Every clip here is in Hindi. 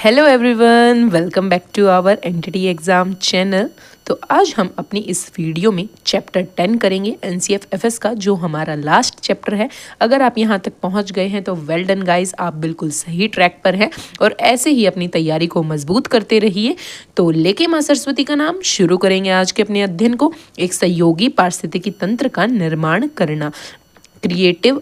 Hello everyone, welcome back to our NTT exam channel. तो आज हम अपनी इस वीडियो में चैप्टर 10 करेंगे एनसीएफ-एफएस का, जो हमारा लास्ट चैप्टर है। अगर आप यहाँ तक पहुँच गए हैं तो वेल डन गाइस, आप बिल्कुल सही ट्रैक पर हैं और ऐसे ही अपनी तैयारी को मजबूत करते रहिए। तो लेके माँ सरस्वती का नाम शुरू करेंगे आज के अपने अध्ययन को। एक सहयोगी पारिस्थितिकी तंत्र का निर्माण करना, क्रिएटिव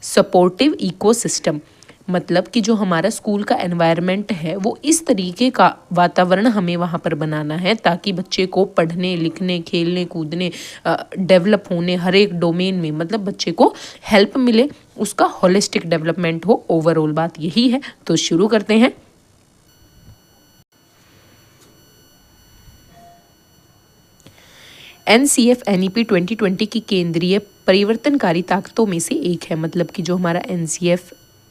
सपोर्टिव इकोसिस्टम, मतलब कि जो हमारा स्कूल का एनवायरनमेंट है वो इस तरीके का वातावरण हमें वहाँ पर बनाना है ताकि बच्चे को पढ़ने लिखने खेलने कूदने डेवलप होने हर एक डोमेन में, मतलब बच्चे को हेल्प मिले, उसका होलिस्टिक डेवलपमेंट हो। ओवरऑल बात यही है। तो शुरू करते हैं। एनसीएफ एनईपी 2020 की केंद्रीय परिवर्तनकारी ताकतों में से एक है। मतलब कि जो हमारा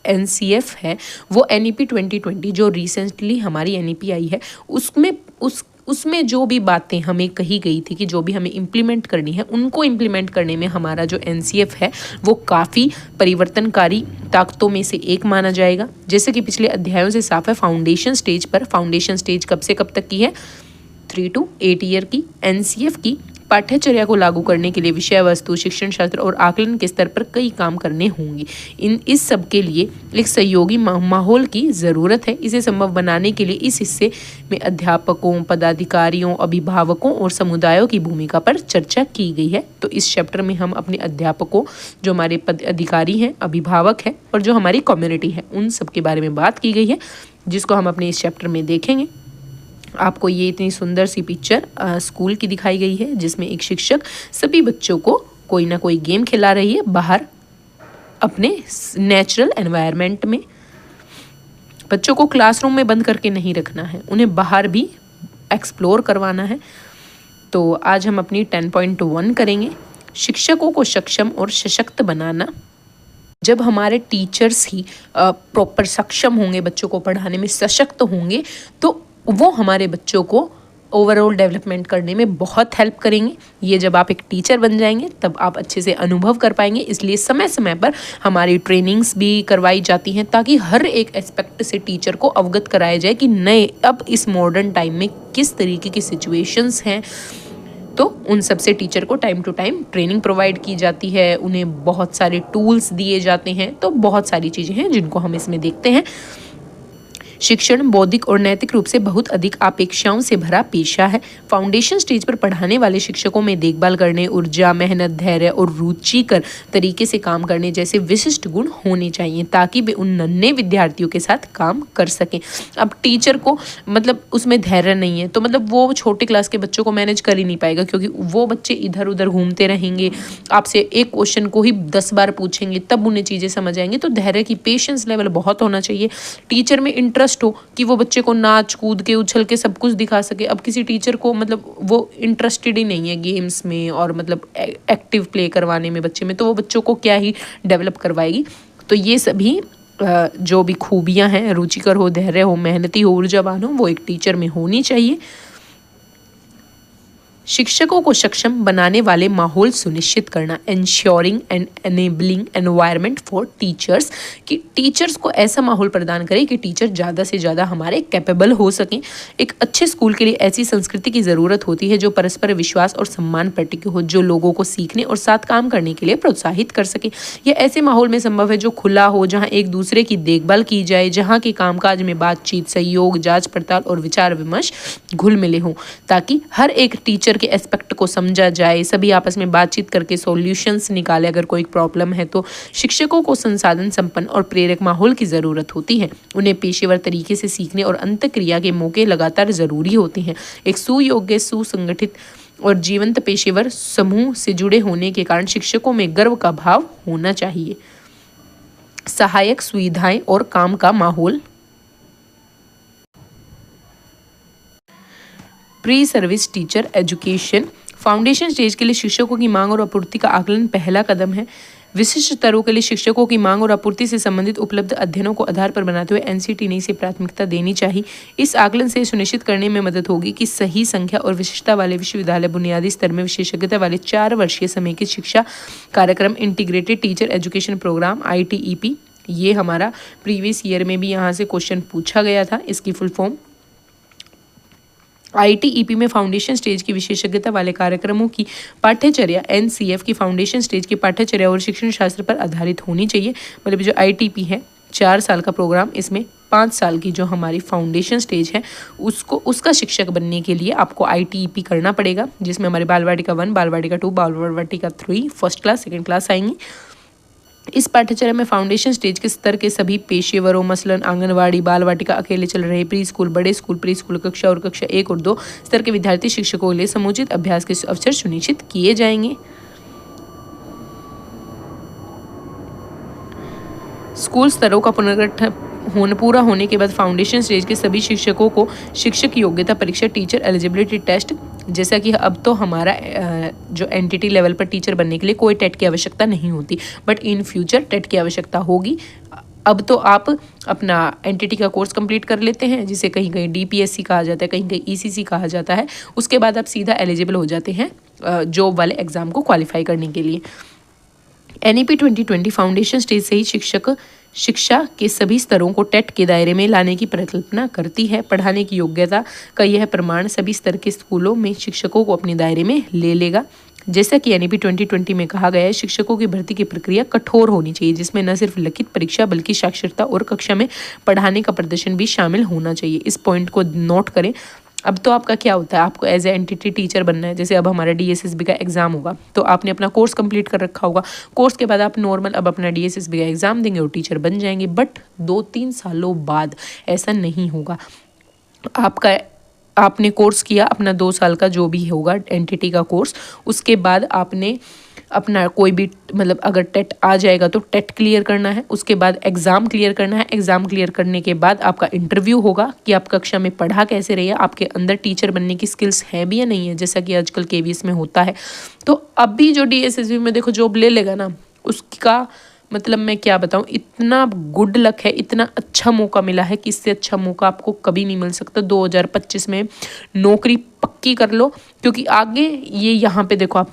एनसीएफ है वो एनईपी 2020 जो रिसेंटली हमारी एनईपी आई है उसमें जो भी बातें हमें कही गई थी कि जो भी हमें इम्प्लीमेंट करनी है, उनको इम्प्लीमेंट करने में हमारा जो एनसीएफ है वो काफ़ी परिवर्तनकारी ताकतों में से एक माना जाएगा। जैसे कि पिछले अध्यायों से साफ है, फाउंडेशन स्टेज कब से कब तक की है? 3 to 8 ईयर की। एनसीएफ की पाठ्यचर्या को लागू करने के लिए विषय वस्तु, शिक्षण शास्त्र और आकलन के स्तर पर कई काम करने होंगे। इस सब के लिए एक सहयोगी माहौल की ज़रूरत है। इसे संभव बनाने के लिए इस हिस्से में अध्यापकों, पदाधिकारियों, अभिभावकों और समुदायों की भूमिका पर चर्चा की गई है। तो इस चैप्टर में हम अपने अध्यापकों, जो हमारे पदाधिकारी हैं, अभिभावक हैं और जो हमारी कम्युनिटी है, उन सब के बारे में बात की गई है, जिसको हम अपने इस चैप्टर में देखेंगे। आपको ये इतनी सुंदर सी पिक्चर स्कूल की दिखाई गई है, जिसमें एक शिक्षक सभी बच्चों को कोई ना कोई गेम खिला रही है बाहर अपने नेचुरल एनवायरनमेंट में। बच्चों को क्लासरूम में बंद करके नहीं रखना है, उन्हें बाहर भी एक्सप्लोर करवाना है। तो आज हम अपनी 10.1 करेंगे, शिक्षकों को सक्षम और सशक्त बनाना। जब हमारे टीचर्स ही प्रॉपर सक्षम होंगे, बच्चों को पढ़ाने में सशक्त होंगे, तो वो हमारे बच्चों को ओवरऑल डेवलपमेंट करने में बहुत हेल्प करेंगे। ये जब आप एक टीचर बन जाएंगे तब आप अच्छे से अनुभव कर पाएंगे। इसलिए समय समय पर हमारी ट्रेनिंग्स भी करवाई जाती हैं ताकि हर एक एस्पेक्ट से टीचर को अवगत कराया जाए कि नए अब इस मॉडर्न टाइम में किस तरीके की सिचुएशंस हैं। तो उन सब से टीचर को time to time training provide की जाती है, उन्हें बहुत सारे टूल्स दिए जाते हैं। तो बहुत सारी चीज़ें हैं जिनको हम इसमें देखते हैं। शिक्षण बौद्धिक और नैतिक रूप से बहुत अधिक अपेक्षाओं से भरा पेशा है। फाउंडेशन स्टेज पर पढ़ाने वाले शिक्षकों में देखभाल करने, ऊर्जा, मेहनत, धैर्य और रुचिकर तरीके से काम करने जैसे विशिष्ट गुण होने चाहिए ताकि वे उन नन्हे विद्यार्थियों के साथ काम कर सकें। अब टीचर को मतलब उसमें धैर्य नहीं है तो मतलब वो छोटे क्लास के बच्चों को मैनेज कर ही नहीं पाएगा, क्योंकि वो बच्चे इधर उधर घूमते रहेंगे, आपसे एक क्वेश्चन को ही 10 बार पूछेंगे, तब उन्हें चीज़ें समझ आएंगी। तो धैर्य की पेशेंस लेवल बहुत होना चाहिए। टीचर में इंटरेस्ट हो कि वो बच्चे को नाच कूद के उछल के सब कुछ दिखा सके। अब किसी टीचर को मतलब वो इंटरेस्टेड ही नहीं है गेम्स में और मतलब एक्टिव प्ले करवाने में बच्चे में, तो वो बच्चों को क्या ही डेवलप करवाएगी। तो ये सभी जो भी खूबियां हैं, रुचिकर हो, धैर्य हो, मेहनती हो, ऊर्जावान हो, वो एक टीचर में होनी चाहिए। शिक्षकों को सक्षम बनाने वाले माहौल सुनिश्चित करना, ensuring and enabling environment for teachers, कि टीचर्स को ऐसा माहौल प्रदान करें कि टीचर ज़्यादा से ज़्यादा हमारे कैपेबल हो सकें। एक अच्छे स्कूल के लिए ऐसी संस्कृति की ज़रूरत होती है जो परस्पर विश्वास और सम्मान पर टिकी हो, जो लोगों को सीखने और साथ काम करने के लिए प्रोत्साहित कर सके। यह ऐसे माहौल में संभव है जो खुला हो, जहाँ एक दूसरे की देखभाल की जाए, जहाँ के कामकाज में बातचीत, सहयोग, जाँच पड़ताल और विचार विमर्श घुल मिले हों, ताकि हर एक टीचर के एस्पेक्ट को समझा जाए, सभी आपस में बातचीत करके सॉल्यूशंस निकाले। अगर कोई प्रॉब्लम है तो शिक्षकों को संसाधन संपन्न और प्रेरक माहौल की ज़रूरत होती है। उन्हें पेशेवर तरीके से सीखने और अंतःक्रिया के मौके लगातार ज़रूरी होते हैं। एक सुयोग्य, सुसंगठित और जीवंत पेशेवर समूह से जुड़े होने के कारण शिक्षकों में गर्व का भाव होना चाहिए। सहायक सुविधाएं और काम का माहौल। Pre service teacher education, foundation stage के लिए शिक्षकों की मांग और आपूर्ति का आकलन पहला कदम है। विशिष्ट स्तरों के लिए शिक्षकों की मांग और आपूर्ति से संबंधित उपलब्ध अध्ययनों को आधार पर बनाते हुए एनसीटी ने इसे प्राथमिकता देनी चाहिए। इस आकलन से सुनिश्चित करने में मदद होगी कि सही संख्या और विशिष्टता वाले विश्वविद्यालय बुनियादी स्तर में विशेषज्ञता वाले 4 वर्षीय समेकित शिक्षा कार्यक्रम integrated teacher education programme ITEP ये हमारा प्रीवियस ईयर में भी यहाँ से क्वेश्चन पूछा गया था। इसकी फुल फॉर्म ITEP में फाउंडेशन स्टेज की विशेषज्ञता वाले कार्यक्रमों की पाठ्यचर्या NCF की फाउंडेशन स्टेज की पाठ्यचर्या और शिक्षण शास्त्र पर आधारित होनी चाहिए। मतलब जो ITP है 4 साल का प्रोग्राम, इसमें 5 साल की जो हमारी फाउंडेशन स्टेज है उसका शिक्षक बनने के लिए आपको ITEP करना पड़ेगा, जिसमें हमारे बाल वाटिका 1, बाल वाटिका 2, बाल वाटिका 3 फर्स्ट क्लास सेकेंड क्लास आएंगी। इस पाठ्यचर्या में फाउंडेशन स्टेज के स्तर के सभी पेशेवरों मसलन आंगनवाड़ी, बाल वाटिका, अकेले चल रहे प्री स्कूल, बड़े स्कूल, प्री स्कूल कक्षा और कक्षा 1 और 2 स्तर के विद्यार्थी शिक्षकों के लिए समुचित अभ्यास के अवसर सुनिश्चित किए जाएंगे। स्कूल स्तरों का पुनर्गठन पूरा होने के बाद फाउंडेशन स्टेज के सभी शिक्षकों को शिक्षक योग्यता परीक्षा टीचर एलिजिबिलिटी टेस्ट, जैसा कि अब तो हमारा जो एंटिटी लेवल पर टीचर बनने के लिए कोई टेट की आवश्यकता नहीं होती, बट इन फ्यूचर टेट की आवश्यकता होगी। अब तो आप अपना एंटिटी का कोर्स कंप्लीट कर लेते हैं, जिसे कहीं कहीं DPSC कहा जाता है, कहीं कहीं ECC कहा जाता है। उसके बाद आप सीधा एलिजिबल हो जाते हैं जॉब वाले एग्ज़ाम को क्वालिफाई करने के लिए। NEP 2020 फाउंडेशन स्टेज से ही शिक्षा के सभी स्तरों को टेट के दायरे में लाने की परिकल्पना करती है। पढ़ाने की योग्यता का यह प्रमाण सभी स्तर के स्कूलों में शिक्षकों को अपने दायरे में ले लेगा। जैसा कि NEP 2020 में कहा गया है, शिक्षकों की भर्ती की प्रक्रिया कठोर होनी चाहिए, जिसमें न सिर्फ लिखित परीक्षा बल्कि साक्षरता और कक्षा में पढ़ाने का प्रदर्शन भी शामिल होना चाहिए। इस पॉइंट को नोट करें। अब तो आपका क्या होता है, आपको एज ए एंटिटी टीचर बनना है। जैसे अब हमारा DSSB का एग्जाम होगा, तो आपने अपना कोर्स कंप्लीट कर रखा होगा। कोर्स के बाद आप नॉर्मल अब अपना DSSB का एग्जाम देंगे और टीचर बन जाएंगे। बट 2-3 सालों बाद ऐसा नहीं होगा। आपने कोर्स किया अपना 2 साल का जो भी होगा एंटिटी का कोर्स, उसके बाद आपने अपना कोई भी मतलब अगर टेट आ जाएगा तो टेट क्लियर करना है, उसके बाद एग्ज़ाम क्लियर करना है। एग्ज़ाम क्लियर करने के बाद आपका इंटरव्यू होगा कि आप कक्षा में पढ़ा कैसे रही है, आपके अंदर टीचर बनने की स्किल्स हैं भी या नहीं है, जैसा कि आजकल KVS में होता है। तो अब भी जो DSSB में देखो जॉब ले लेगा ना, उसका मतलब मैं क्या बताऊं, इतना गुड लक है, इतना अच्छा मौका मिला है कि इससे अच्छा मौका आपको कभी नहीं मिल सकता। 2025 में नौकरी पक्की कर लो, क्योंकि आगे ये यहाँ पे देखो आप,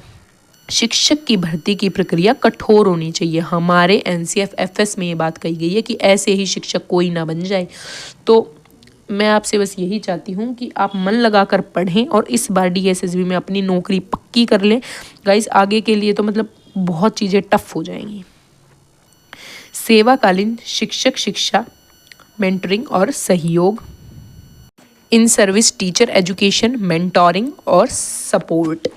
शिक्षक की भर्ती की प्रक्रिया कठोर होनी चाहिए। हमारे NCF-FS में ये बात कही गई है कि ऐसे ही शिक्षक कोई ना बन जाए। तो मैं आपसे बस यही चाहती हूँ कि आप मन लगाकर पढ़ें और इस बार DSSB में अपनी नौकरी पक्की कर लें। गाइस आगे के लिए तो मतलब बहुत चीज़ें टफ हो जाएंगी। सेवाकालीन शिक्षक शिक्षा, मेंटरिंग और सहयोग, in service teacher education, mentoring और सपोर्ट।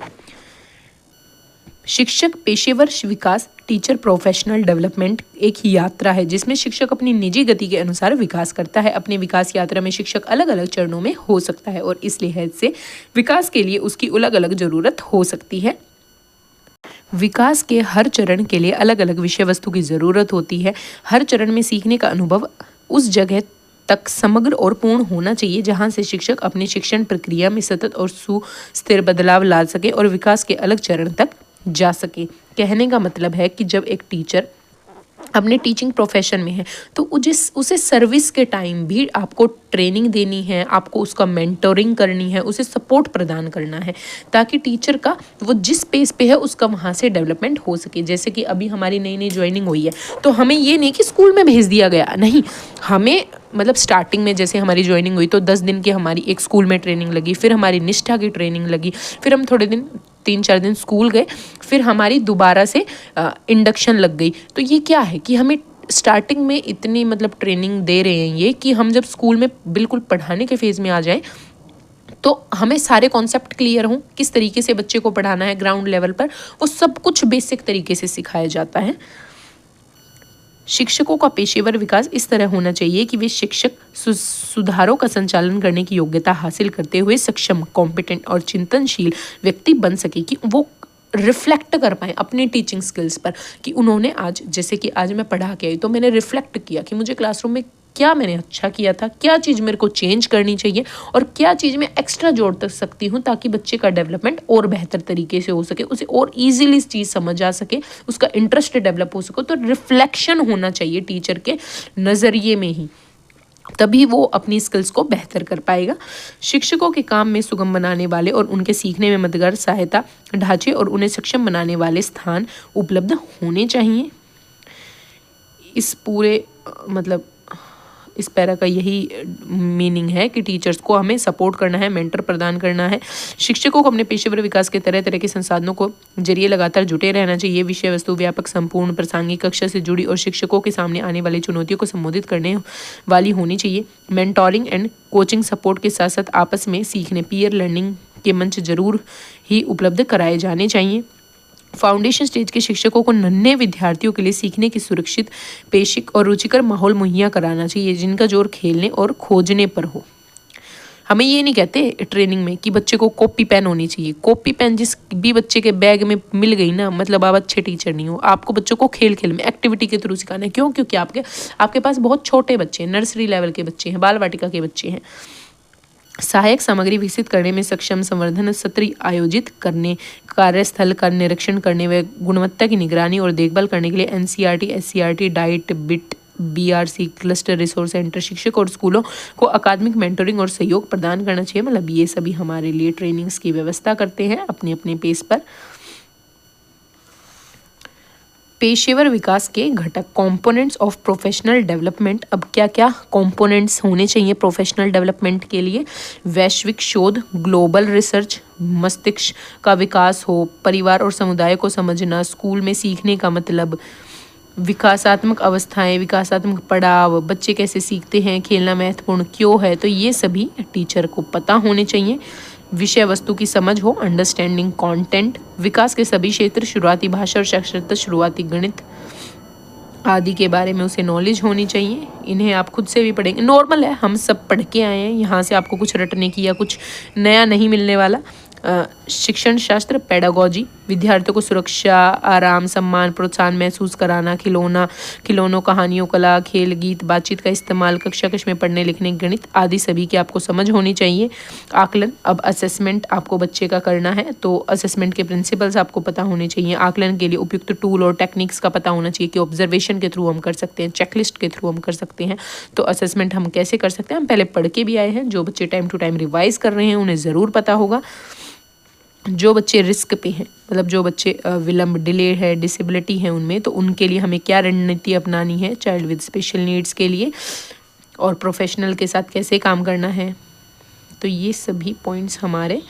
शिक्षक पेशेवर विकास, टीचर प्रोफेशनल डेवलपमेंट एक ही यात्रा है जिसमें शिक्षक अपनी निजी गति के अनुसार विकास करता है। अपने विकास यात्रा में शिक्षक अलग अलग चरणों में हो सकता है और इस लिहाज से विकास के लिए उसकी अलग अलग ज़रूरत हो सकती है। विकास के हर चरण के लिए अलग अलग विषय वस्तु की ज़रूरत होती है। हर चरण में सीखने का अनुभव उस जगह तक समग्र और पूर्ण होना चाहिए जहां से शिक्षक अपनी शिक्षण प्रक्रिया में सतत और सुस्थिर बदलाव ला सके और विकास के अलग चरण तक जा सके। कहने का मतलब है कि जब एक टीचर अपने टीचिंग प्रोफेशन में है तो उसे सर्विस के टाइम भी आपको ट्रेनिंग देनी है, आपको उसका मेंटोरिंग करनी है, उसे सपोर्ट प्रदान करना है, ताकि टीचर का वो जिस पेस पे है उसका वहाँ से डेवलपमेंट हो सके। जैसे कि अभी हमारी नई नई ज्वाइनिंग हुई है, तो हमें ये नहीं कि स्कूल में भेज दिया गया, नहीं, हमें मतलब स्टार्टिंग में जैसे हमारी ज्वाइनिंग हुई तो 10 दिन की हमारी एक स्कूल में ट्रेनिंग लगी, फिर हमारी निष्ठा की ट्रेनिंग लगी, फिर हम थोड़े दिन 3-4 दिन स्कूल गए, फिर हमारी दोबारा से इंडक्शन लग गई। तो ये क्या है कि हमें स्टार्टिंग में इतनी मतलब ट्रेनिंग दे रहे हैं ये कि हम जब स्कूल में बिल्कुल पढ़ाने के फेज़ में आ जाएं तो हमें सारे कॉन्सेप्ट क्लियर हों, किस तरीके से बच्चे को पढ़ाना है ग्राउंड लेवल पर, वो सब कुछ बेसिक तरीके से सिखाया जाता है। शिक्षकों का पेशेवर विकास इस तरह होना चाहिए कि वे शिक्षक सुधारों का संचालन करने की योग्यता हासिल करते हुए सक्षम, कॉम्पिटेंट और चिंतनशील व्यक्ति बन सके, कि वो रिफ्लेक्ट कर पाए अपनी टीचिंग स्किल्स पर कि उन्होंने आज, जैसे कि आज मैं पढ़ा के आई तो मैंने रिफ्लेक्ट किया कि मुझे क्लासरूम में क्या मैंने अच्छा किया था, क्या चीज़ मेरे को चेंज करनी चाहिए और क्या चीज़ मैं एक्स्ट्रा जोड़ सकती हूँ ताकि बच्चे का डेवलपमेंट और बेहतर तरीके से हो सके, उसे और ईजिली इस चीज़ समझ आ सके, उसका इंटरेस्ट डेवलप हो सके। तो रिफ्लेक्शन होना चाहिए टीचर के नज़रिए में ही, तभी वो अपनी स्किल्स को बेहतर कर पाएगा। शिक्षकों के काम में सुगम बनाने वाले और उनके सीखने में मददगार सहायता ढांचे और उन्हें सक्षम बनाने वाले स्थान उपलब्ध होने चाहिए। इस पूरे मतलब इस पैरा का यही मीनिंग है कि टीचर्स को हमें सपोर्ट करना है, मेंटर प्रदान करना है। शिक्षकों को अपने पेशेवर विकास के तरह तरह के संसाधनों को जरिए लगातार जुटे रहना चाहिए। विषय वस्तु व्यापक, संपूर्ण, प्रासंगिक, कक्षा से जुड़ी और शिक्षकों के सामने आने वाली चुनौतियों को संबोधित करने वाली होनी चाहिए। मेंटोरिंग एंड कोचिंग सपोर्ट के साथ साथ आपस में सीखने, पीयर लर्निंग के मंच जरूर ही उपलब्ध कराए जाने चाहिए। फाउंडेशन स्टेज के शिक्षकों को नन्हे विद्यार्थियों के लिए सीखने की सुरक्षित, पेशिक और रुचिकर माहौल मुहैया कराना चाहिए, जिनका जोर खेलने और खोजने पर हो। हमें ये नहीं कहते ट्रेनिंग में कि बच्चे को कॉपी पेन होनी चाहिए। कॉपी पेन जिस भी बच्चे के बैग में मिल गई ना, मतलब आप अच्छे टीचर नहीं हो। आपको बच्चों को खेल खेल में, एक्टिविटी के थ्रू सिखाना है। क्यों? क्योंकि आपके पास बहुत छोटे बच्चे हैं, नर्सरी लेवल के बच्चे हैं, बाल वाटिका के बच्चे हैं। सहायक सामग्री विकसित करने में सक्षम, संवर्धन सत्र आयोजित करने, कार्यस्थल का निरीक्षण करने व गुणवत्ता की निगरानी और देखभाल करने के लिए NCERT, SCERT, diet, bit, BRC, cluster resource centre, शिक्षक और स्कूलों को अकादमिक मेंटोरिंग और सहयोग प्रदान करना चाहिए। मतलब ये सभी हमारे लिए ट्रेनिंग्स की व्यवस्था करते हैं अपने अपने पेस पर। पेशेवर विकास के घटक, कंपोनेंट्स ऑफ प्रोफेशनल डेवलपमेंट। अब क्या क्या कंपोनेंट्स होने चाहिए प्रोफेशनल डेवलपमेंट के लिए? वैश्विक शोध, ग्लोबल रिसर्च, मस्तिष्क का विकास हो, परिवार और समुदाय को समझना, स्कूल में सीखने का मतलब, विकासात्मक अवस्थाएं, विकासात्मक पड़ाव, बच्चे कैसे सीखते हैं, खेलना महत्वपूर्ण क्यों है, तो ये सभी टीचर को पता होने चाहिए। विषय वस्तु की समझ हो, अंडरस्टैंडिंग कंटेंट, विकास के सभी क्षेत्र, शुरुआती भाषा और साक्षरता, शुरुआती गणित आदि के बारे में उसे नॉलेज होनी चाहिए। इन्हें आप खुद से भी पढ़ेंगे, नॉर्मल है, हम सब पढ़ के आए हैं, यहाँ से आपको कुछ रटने की या कुछ नया नहीं मिलने वाला। शिक्षण शास्त्र, पेडागोजी, विद्यार्थियों को सुरक्षा, आराम, सम्मान, प्रोत्साहन महसूस कराना, खिलौनों, कहानियों, कला, खेल, गीत, बातचीत का इस्तेमाल, कक्षा में पढ़ने लिखने, गणित आदि सभी की आपको समझ होनी चाहिए। आकलन, अब असेसमेंट आपको बच्चे का करना है तो असेसमेंट के प्रिंसिपल्स आपको पता होने चाहिए। आकलन के लिए उपयुक्त टूल और टेक्निक्स का पता होना चाहिए कि ऑब्जर्वेशन के थ्रू हम कर सकते हैं, चेकलिस्ट के थ्रू हम कर सकते हैं। तो असेसमेंट हम कैसे कर सकते हैं, हम पहले पढ़ के भी आए हैं। जो बच्चे टाइम टू टाइम रिवाइज कर रहे हैं उन्हें ज़रूर पता होगा। जो बच्चे रिस्क पे हैं, मतलब जो बच्चे विलम्ब, डिले है, डिसेबिलिटी है उनमें, तो उनके लिए हमें क्या रणनीति अपनानी है चाइल्ड विद स्पेशल नीड्स के लिए, और प्रोफेशनल के साथ कैसे काम करना है। तो ये सभी पॉइंट्स हमारे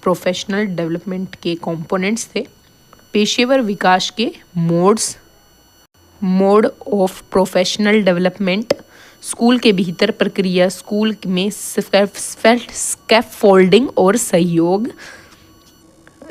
प्रोफेशनल डेवलपमेंट के कंपोनेंट्स थे। पेशेवर विकास के mode of professional development, school के भीतर प्रक्रिया, स्कूल में स्कैफोल्डिंग और सहयोग,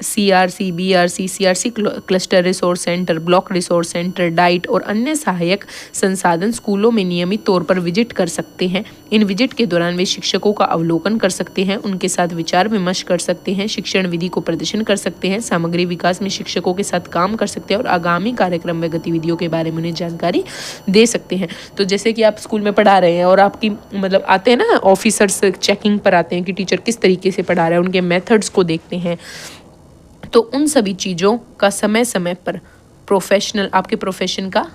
CRC, BRC, CRC cluster resource centre, block resource centre, diet और अन्य सहायक संसाधन स्कूलों में नियमित तौर पर विजिट कर सकते हैं। इन विजिट के दौरान वे शिक्षकों का अवलोकन कर सकते हैं, उनके साथ विचार विमर्श कर सकते हैं, शिक्षण विधि को प्रदर्शन कर सकते हैं, सामग्री विकास में शिक्षकों के साथ काम कर सकते हैं और आगामी कार्यक्रम व गतिविधियों के बारे में उन्हें जानकारी दे सकते हैं। तो जैसे कि आप स्कूल में पढ़ा रहे हैं और आपकी मतलब आते हैं ना ऑफिसर्स, चेकिंग पर आते हैं कि टीचर किस तरीके से पढ़ा रहे हैं, उनके मेथड्स को देखते हैं। तो उन सभी चीज़ों का समय समय पर आपके प्रोफेशन का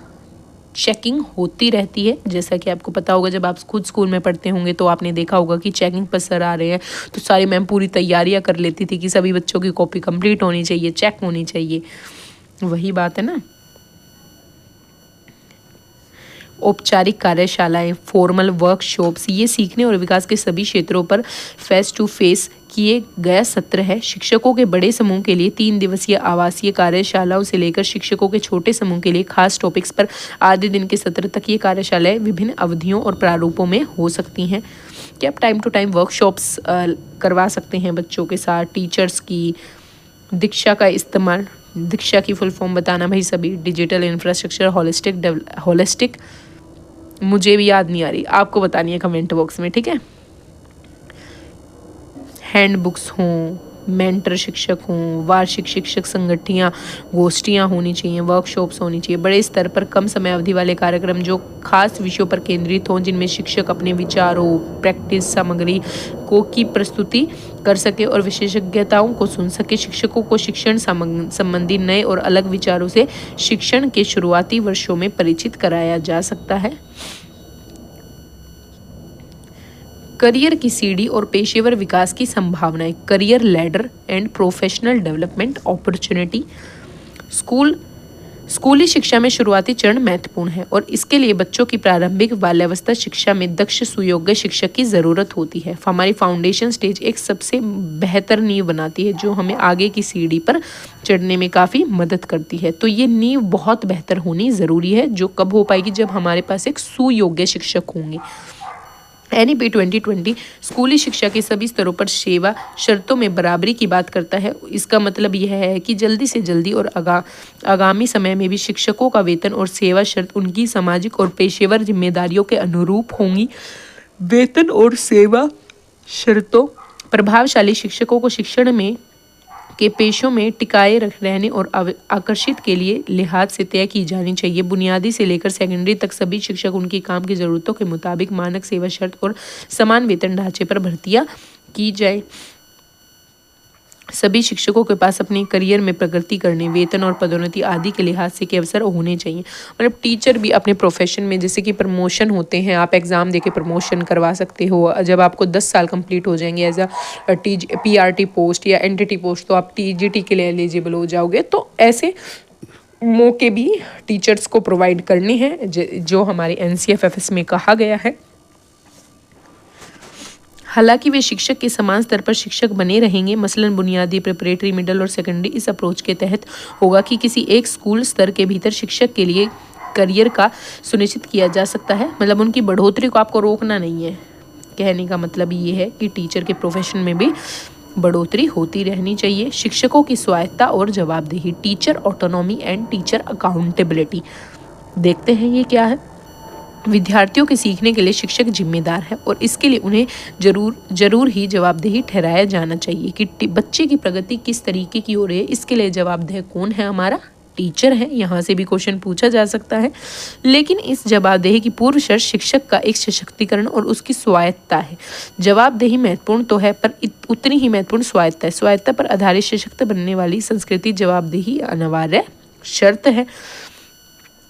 चेकिंग होती रहती है। जैसा कि आपको पता होगा, जब आप खुद स्कूल में पढ़ते होंगे तो आपने देखा होगा कि चेकिंग पर सर आ रहे हैं तो सारी मैम पूरी तैयारियां कर लेती थी कि सभी बच्चों की कॉपी कंप्लीट होनी चाहिए, चेक होनी चाहिए। वही बात है ना। औपचारिक कार्यशालाएं, फॉर्मल वर्कशॉप्स, ये सीखने और विकास के सभी क्षेत्रों पर फेस टू फेस किए गया सत्र है। शिक्षकों के बड़े समूह के लिए 3 दिवसीय आवासीय कार्यशालाओं से लेकर शिक्षकों के छोटे समूह के लिए खास टॉपिक्स पर आधे दिन के सत्र तक ये कार्यशालाएं विभिन्न अवधियों और प्रारूपों में हो सकती हैं कि आप टाइम टू टाइम वर्कशॉप्स करवा सकते हैं बच्चों के साथ। टीचर्स की दीक्षा का इस्तेमाल, दीक्षा की फुल फॉर्म बताना भाई सभी, डिजिटल इंफ्रास्ट्रक्चर, होलिस्टिक मुझे भी याद नहीं आ रही, आपको बतानी है कमेंट बॉक्स में, ठीक है। हैंड बुक्स हों, मेंटर शिक्षक हों, वार्षिक शिक्षक संगठियाँ, गोष्ठियाँ होनी चाहिए, वर्कशॉप्स होनी चाहिए। बड़े स्तर पर कम समय अवधि वाले कार्यक्रम जो खास विषयों पर केंद्रित हों, जिनमें शिक्षक अपने विचारों, प्रैक्टिस सामग्री की प्रस्तुति कर सके और विशेषज्ञताओं को सुन सके। शिक्षकों को शिक्षण संबंधी नए और अलग विचारों से शिक्षण के शुरुआती वर्षों में परिचित कराया जा सकता है। करियर की सीढ़ी और पेशेवर विकास की संभावनाएं, career ladder and professional development opportunity. स्कूली शिक्षा में शुरुआती चरण महत्वपूर्ण है और इसके लिए बच्चों की प्रारंभिक बाल्यावस्था शिक्षा में दक्ष सुयोग्य शिक्षक की ज़रूरत होती है। हमारी फाउंडेशन स्टेज एक सबसे बेहतर नींव बनाती है जो हमें आगे की सीढ़ी पर चढ़ने में काफ़ी मदद करती है। तो ये नींव बहुत बेहतर होनी ज़रूरी है, जो कब हो पाएगी, जब हमारे पास एक सुयोग्य शिक्षक होंगे। NEP 2020 स्कूली शिक्षा के सभी स्तरों पर सेवा शर्तों में बराबरी की बात करता है। इसका मतलब यह है कि जल्दी से जल्दी और आगामी समय में भी शिक्षकों का वेतन और सेवा शर्त उनकी सामाजिक और पेशेवर जिम्मेदारियों के अनुरूप होंगी। वेतन और सेवा शर्तों प्रभावशाली शिक्षकों को शिक्षण में के पेशों में टिकाए रहने और आकर्षित के लिए लिहाज से तय की जानी चाहिए। बुनियादी से लेकर सेकेंडरी तक सभी शिक्षक उनकी काम की ज़रूरतों के मुताबिक मानक सेवा शर्त और समान वेतन ढांचे पर भर्तियां की जाए। सभी शिक्षकों के पास अपने करियर में प्रगति करने, वेतन और पदोन्नति आदि के लिहाज से के अवसर होने चाहिए। मतलब टीचर भी अपने प्रोफेशन में, जैसे कि प्रमोशन होते हैं, आप एग्ज़ाम देके प्रमोशन करवा सकते हो। जब आपको 10 साल कंप्लीट हो जाएंगे एज अ PRT पोस्ट या NTT पोस्ट, तो आप TGT के लिए एलिजिबल हो जाओगे। तो ऐसे मौके भी टीचर्स को प्रोवाइड करने हैं जो हमारे NCFFS में कहा गया है। हालांकि वे शिक्षक के समान स्तर पर शिक्षक बने रहेंगे, मसलन बुनियादी, प्रिपरेटरी, मिडिल और सेकेंडरी। इस अप्रोच के तहत होगा कि किसी एक स्कूल स्तर के भीतर शिक्षक के लिए करियर का सुनिश्चित किया जा सकता है। मतलब उनकी बढ़ोतरी को आपको रोकना नहीं है। कहने का मतलब ये है कि टीचर के प्रोफेशन में भी बढ़ोतरी होती रहनी चाहिए। शिक्षकों की स्वायत्ता और जवाबदेही, teacher autonomy and teacher accountability. देखते हैं ये क्या है। विद्यार्थियों के सीखने के लिए शिक्षक जिम्मेदार है और इसके लिए उन्हें जरूर ही जवाबदेही ठहराया जाना चाहिए कि बच्चे की प्रगति किस तरीके की हो रही है। इसके लिए जवाबदेह कौन है? हमारा टीचर है। यहाँ से भी क्वेश्चन पूछा जा सकता है। लेकिन इस जवाबदेही की पूर्व शर्त शिक्षक का एक सशक्तिकरण और उसकी स्वायत्ता है। जवाबदेही महत्वपूर्ण तो है, पर उतनी ही महत्वपूर्ण स्वायत्ता है। स्वायत्ता पर आधारित सशक्त बनने वाली संस्कृति जवाबदेही अनिवार्य शर्त है।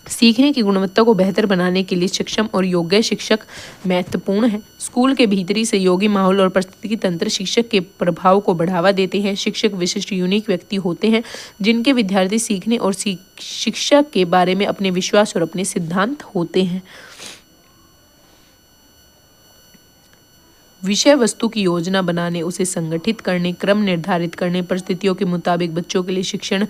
सीखने की गुणवत्ता को बेहतर बनाने के लिए सक्षम और योग्य शिक्षक महत्वपूर्ण है। स्कूल के भीतरी सहयोगी माहौल और परिस्थिति तंत्र शिक्षक के प्रभाव को बढ़ावा देते हैं। शिक्षक विशिष्ट यूनिक व्यक्ति होते हैं जिनके विद्यार्थी सीखने और शिक्षा के बारे में अपने विश्वास और अपने सिद्धांत होते हैं। विषय वस्तु की योजना बनाने, उसे संगठित करने, क्रम निर्धारित करने, परिस्थितियों के मुताबिक बच्चों के लिए शिक्षण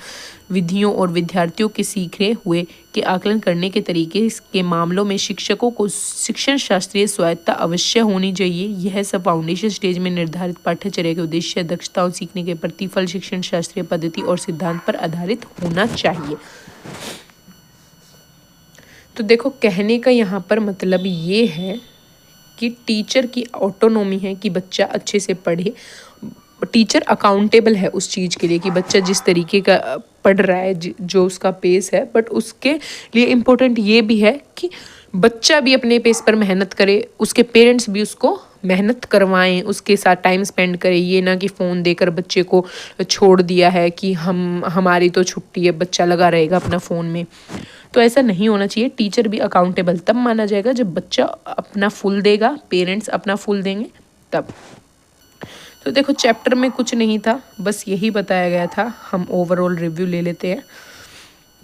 विधियों और विद्यार्थियों के सीखे हुए के आकलन करने के तरीके के मामलों में शिक्षकों को शिक्षण शास्त्रीय स्वायत्ता अवश्य होनी चाहिए। यह सब फाउंडेशन स्टेज में निर्धारित पाठ्यचर्या के उद्देश्य, दक्षताओं, सीखने के प्रतिफल, शिक्षण शास्त्रीय पद्धति और सिद्धांत पर आधारित होना चाहिए। तो देखो, कहने का यहाँ पर मतलब ये है कि टीचर की ऑटोनॉमी है कि बच्चा अच्छे से पढ़े। टीचर अकाउंटेबल है उस चीज़ के लिए कि बच्चा जिस तरीके का पढ़ रहा है, जो उसका पेस है। बट उसके लिए इम्पोर्टेंट ये भी है कि बच्चा भी अपने पेस पर मेहनत करे, उसके पेरेंट्स भी उसको मेहनत करवाएं, उसके साथ टाइम स्पेंड करें। ये ना कि फ़ोन देकर बच्चे को छोड़ दिया है कि हमारी तो छुट्टी है, बच्चा लगा रहेगा अपना फ़ोन में। तो ऐसा नहीं होना चाहिए। टीचर भी अकाउंटेबल तब माना जाएगा जब बच्चा अपना फुल देगा, पेरेंट्स अपना फुल देंगे तब। तो देखो, चैप्टर में कुछ नहीं था, बस यही बताया गया था। हम ओवरऑल रिव्यू ले लेते हैं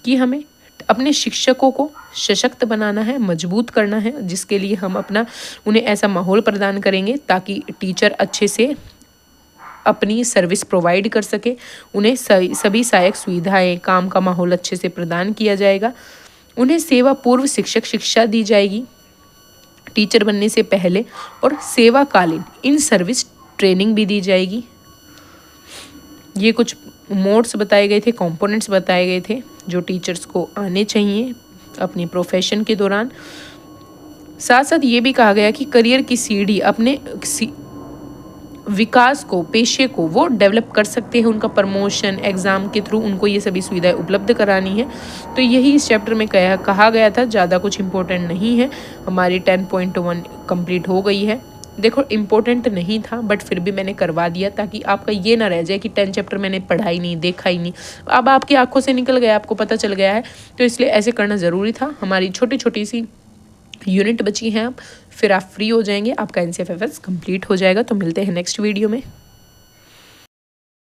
कि हमें अपने शिक्षकों को सशक्त बनाना है, मजबूत करना है, जिसके लिए हम उन्हें ऐसा माहौल प्रदान करेंगे ताकि टीचर अच्छे से अपनी सर्विस प्रोवाइड कर सके। उन्हें सभी सहायक सुविधाएं, काम का माहौल अच्छे से प्रदान किया जाएगा। उन्हें सेवा पूर्व शिक्षा दी जाएगी टीचर बनने से पहले, और सेवाकालीन इन सर्विस ट्रेनिंग भी दी जाएगी। ये कुछ मोड्स बताए गए थे, कंपोनेंट्स बताए गए थे जो टीचर्स को आने चाहिए अपनी प्रोफेशन के दौरान। साथ साथ ये भी कहा गया कि करियर की सीढ़ी, अपने विकास को, पेशे को वो डेवलप कर सकते हैं। उनका प्रमोशन एग्ज़ाम के थ्रू उनको ये सभी सुविधाएं उपलब्ध करानी है। तो यही इस चैप्टर में कहा गया था। ज़्यादा कुछ इम्पोर्टेंट नहीं है। हमारी 10.1 कंप्लीट हो गई है। देखो, इम्पोर्टेंट नहीं था बट फिर भी मैंने करवा दिया ताकि आपका ये ना रह जाए कि 10 चैप्टर मैंने पढ़ा ही नहीं, देखा ही नहीं, अब आपकी आंखों से निकल गया, आपको पता चल गया है। तो इसलिए ऐसे करना ज़रूरी था। हमारी छोटी छोटी सी यूनिट बची हैं अब, फिर आप फ्री हो जाएंगे, आपका NCFFS कंप्लीट हो जाएगा। तो मिलते हैं नेक्स्ट वीडियो में।